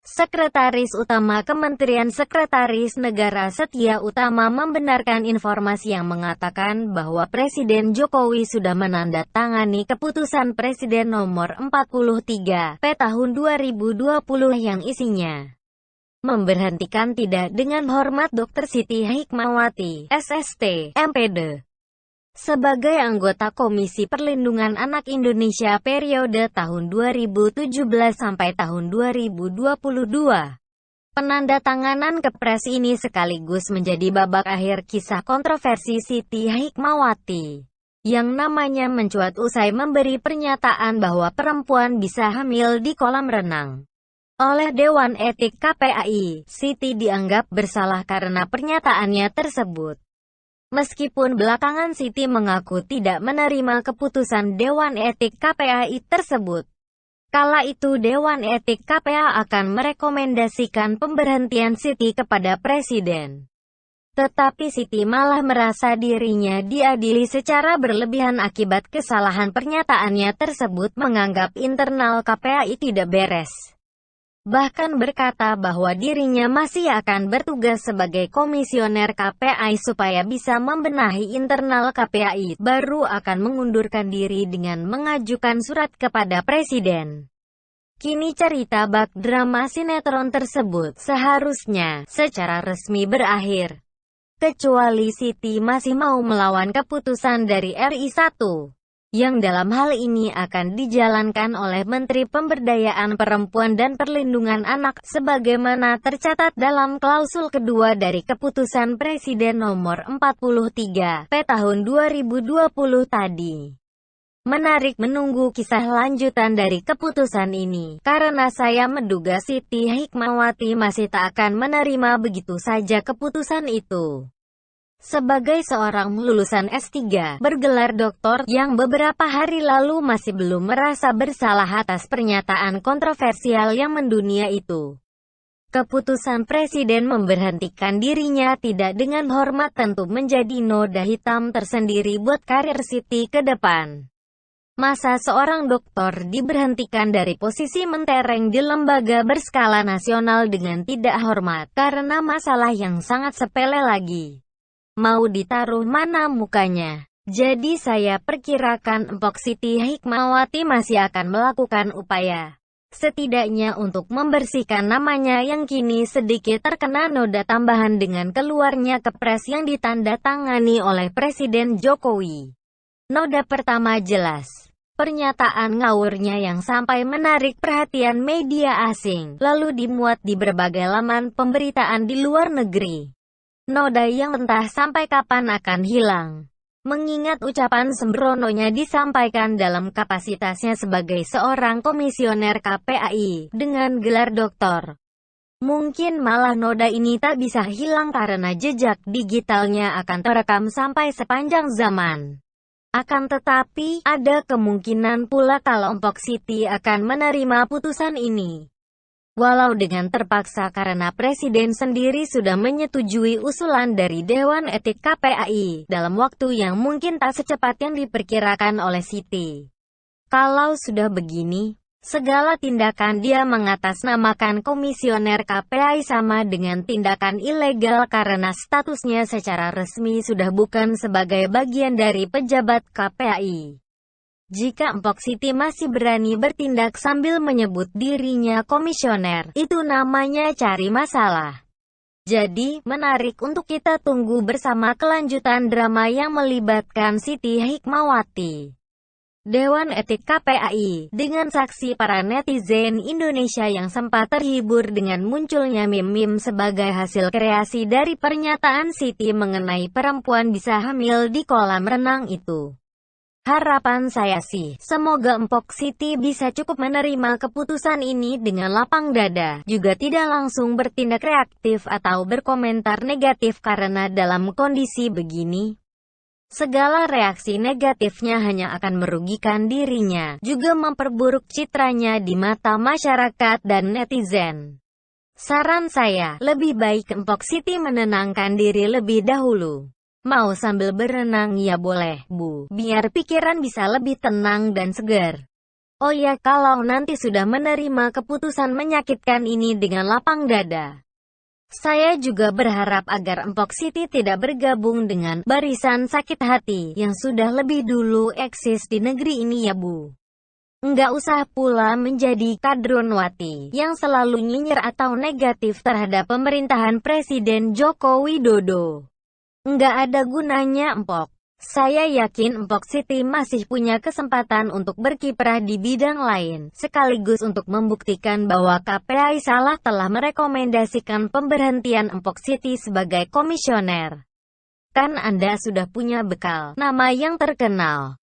Sekretaris Utama Kementerian Sekretaris Negara Setia Utama membenarkan informasi yang mengatakan bahwa Presiden Jokowi sudah menandatangani Keputusan Presiden Nomor 43 P Tahun 2020 yang isinya memberhentikan tidak dengan hormat Dr. Siti Hikmawati, SST, MPD, sebagai anggota Komisi Perlindungan Anak Indonesia periode tahun 2017 sampai tahun 2022. Penandatanganan Kepres ini sekaligus menjadi babak akhir kisah kontroversi Siti Hikmawati, yang namanya mencuat usai memberi pernyataan bahwa perempuan bisa hamil di kolam renang. Oleh Dewan Etik KPAI, Siti dianggap bersalah karena pernyataannya tersebut. Meskipun belakangan Siti mengaku tidak menerima keputusan Dewan Etik KPAI tersebut. Kala itu Dewan Etik KPAI akan merekomendasikan pemberhentian Siti kepada Presiden. Tetapi Siti malah merasa dirinya diadili secara berlebihan akibat kesalahan pernyataannya tersebut, menganggap internal KPAI tidak beres. Bahkan berkata bahwa dirinya masih akan bertugas sebagai komisioner KPAI supaya bisa membenahi internal KPAI, baru akan mengundurkan diri dengan mengajukan surat kepada Presiden. Kini cerita bak drama sinetron tersebut seharusnya secara resmi berakhir. Kecuali Siti masih mau melawan keputusan dari RI 1. Yang dalam hal ini akan dijalankan oleh Menteri Pemberdayaan Perempuan dan Perlindungan Anak, sebagaimana tercatat dalam klausul kedua dari Keputusan Presiden Nomor 43 P Tahun 2020 tadi. Menarik menunggu kisah lanjutan dari keputusan ini, karena saya menduga Siti Hikmawati masih tak akan menerima begitu saja keputusan itu. Sebagai seorang lulusan S3, bergelar doktor, yang beberapa hari lalu masih belum merasa bersalah atas pernyataan kontroversial yang mendunia itu. Keputusan Presiden memberhentikan dirinya tidak dengan hormat tentu menjadi noda hitam tersendiri buat karir Siti ke depan. Masa seorang doktor diberhentikan dari posisi mentereng di lembaga berskala nasional dengan tidak hormat, karena masalah yang sangat sepele lagi. Mau ditaruh mana mukanya? Jadi saya perkirakan Empok Siti Hikmawati masih akan melakukan upaya, setidaknya untuk membersihkan namanya yang kini sedikit terkena noda tambahan dengan keluarnya Kepres yang ditandatangani oleh Presiden Jokowi. Noda pertama jelas, pernyataan ngawurnya yang sampai menarik perhatian media asing, lalu dimuat di berbagai laman pemberitaan di luar negeri. Noda yang entah sampai kapan akan hilang. Mengingat ucapan sembrononya disampaikan dalam kapasitasnya sebagai seorang komisioner KPAI, dengan gelar doktor. Mungkin malah noda ini tak bisa hilang karena jejak digitalnya akan terekam sampai sepanjang zaman. Akan tetapi, ada kemungkinan pula kalau Empok Siti akan menerima putusan ini. Walau dengan terpaksa karena Presiden sendiri sudah menyetujui usulan dari Dewan Etik KPAI, dalam waktu yang mungkin tak secepat yang diperkirakan oleh Siti. Kalau sudah begini, segala tindakan dia mengatasnamakan komisioner KPAI sama dengan tindakan ilegal karena statusnya secara resmi sudah bukan sebagai bagian dari pejabat KPAI. Jika Empok Siti masih berani bertindak sambil menyebut dirinya komisioner, itu namanya cari masalah. Jadi, menarik untuk kita tunggu bersama kelanjutan drama yang melibatkan Siti Hikmawati. Dewan Etik KPAI, dengan saksi para netizen Indonesia yang sempat terhibur dengan munculnya meme-meme sebagai hasil kreasi dari pernyataan Siti mengenai perempuan bisa hamil di kolam renang itu. Harapan saya sih, semoga Empok Siti bisa cukup menerima keputusan ini dengan lapang dada, juga tidak langsung bertindak reaktif atau berkomentar negatif karena dalam kondisi begini, segala reaksi negatifnya hanya akan merugikan dirinya, juga memperburuk citranya di mata masyarakat dan netizen. Saran saya, lebih baik Empok Siti menenangkan diri lebih dahulu. Mau sambil berenang ya boleh, Bu, biar pikiran bisa lebih tenang dan segar. Oh ya, kalau nanti sudah menerima keputusan menyakitkan ini dengan lapang dada. Saya juga berharap agar Empok Siti tidak bergabung dengan barisan sakit hati yang sudah lebih dulu eksis di negeri ini ya Bu. Enggak usah pula menjadi kadronwati yang selalu nyinyir atau negatif terhadap pemerintahan Presiden Joko Widodo. Enggak ada gunanya Empok. Saya yakin Empok Siti masih punya kesempatan untuk berkiprah di bidang lain, sekaligus untuk membuktikan bahwa KPI salah telah merekomendasikan pemberhentian Empok Siti sebagai komisioner. Kan Anda sudah punya bekal nama yang terkenal.